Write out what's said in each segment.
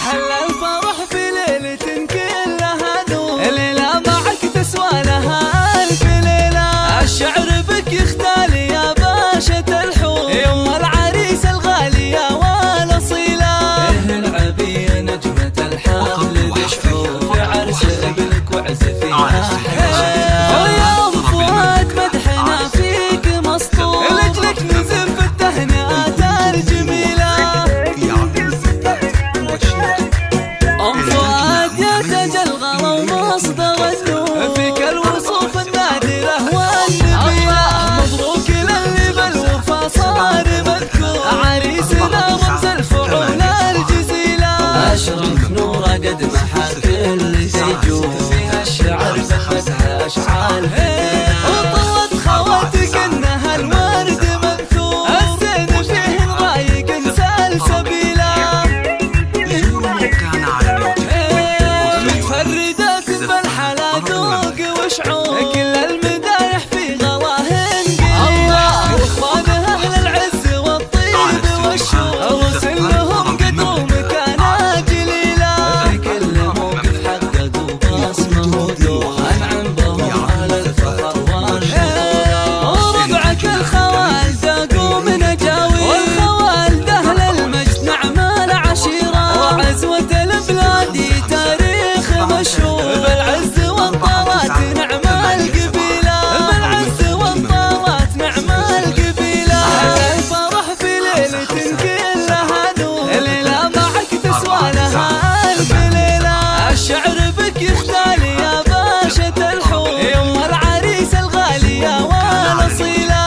حل الفرح في ليلة كلها نور، ليلة معك تسوى لها ألف ليلة. الشعر بك يختال يا باشا الحور، يوم العريس الغالي يا والأصيلة. العبي يا نجمة الحفل بشعور، في عرس ابنك وعزفي أحلى. ويوم فؤاد مدحنا فيك مسطور، لجلك نزف التهنئات الجميلة. أم فؤاد يا تاج الغلا ومصدر النور، فيك الوصوف النادرة والنبيلة. مبروك للي بالوفا صار مذكور، عريسنا رمز الفعول الجزيلة. أشرق نوره قد محا كل سيجور، فيها الشعر بالمدح أشعال وطلت خواتك إنها الورد منثور، الزين فيه رايق سلسبيلة. متفردات بالحلا ذوق وشعور، كل المدايح في غلاهن الله. واخوانها اهل العز والطيب والشور، وصل لهم قدر مكانه جليله. في كل موقف حققوا بصمه ودور، انعم بهم اهل الفخر والبطوله. وربعك الخوال ذاقوا من اجاوي، والخوال اهل المجد نعم العشيره. وعزوه البلاد تاريخ مشهور، بالعز والطارات نعم القبيله. بالعز والطارات نعم القبيله. الفرح في ليله كلها نور، ليله معك تسوى لها ألف ليله. الشعر بك يختال يا باشا الحور، يوم العريس الغالي يا والأصيلة.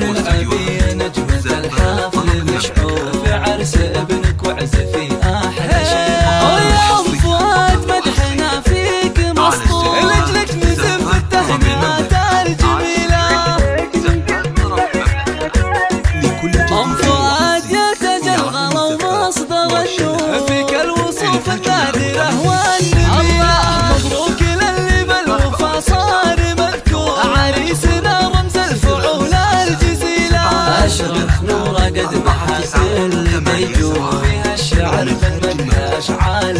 العبي يا نجمة الحفل مشعور، في عرس ابنك وعزفي أحلى شيء. ويوم فؤاد مدحنا فيك مسطور، لجلك نزف التهنئات الجميلة. أم فؤاد يا تاج الغلا ومصدر النور، فيك الوصوف النادرة والنبيلة. مبروك للي بالوفا صار مذكور، عريسنا رمز الفعول الجزيلة. أشرق نوره قد محا كل بيجور، فيها الشعر بالمدح أشعال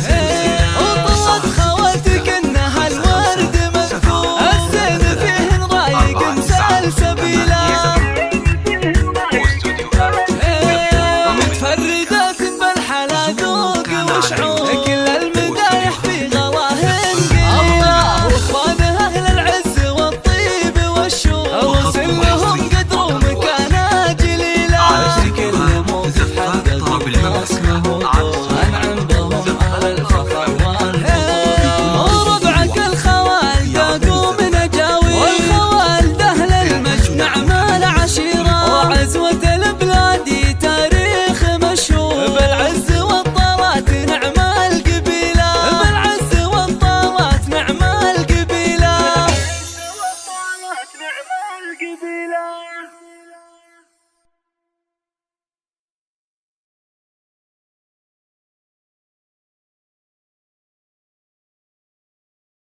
وطلت خواتك إنها الورد منثور، الزين فيه رايق سلسبيلة. متفردات بالحلا ذوق وشعور، كل المدايح في غلاهن الله. واخوانها اهل العز والطيب والشور، وصل لهم قدر مكانه جليله. في كل موقف حققوا بصمه ودور،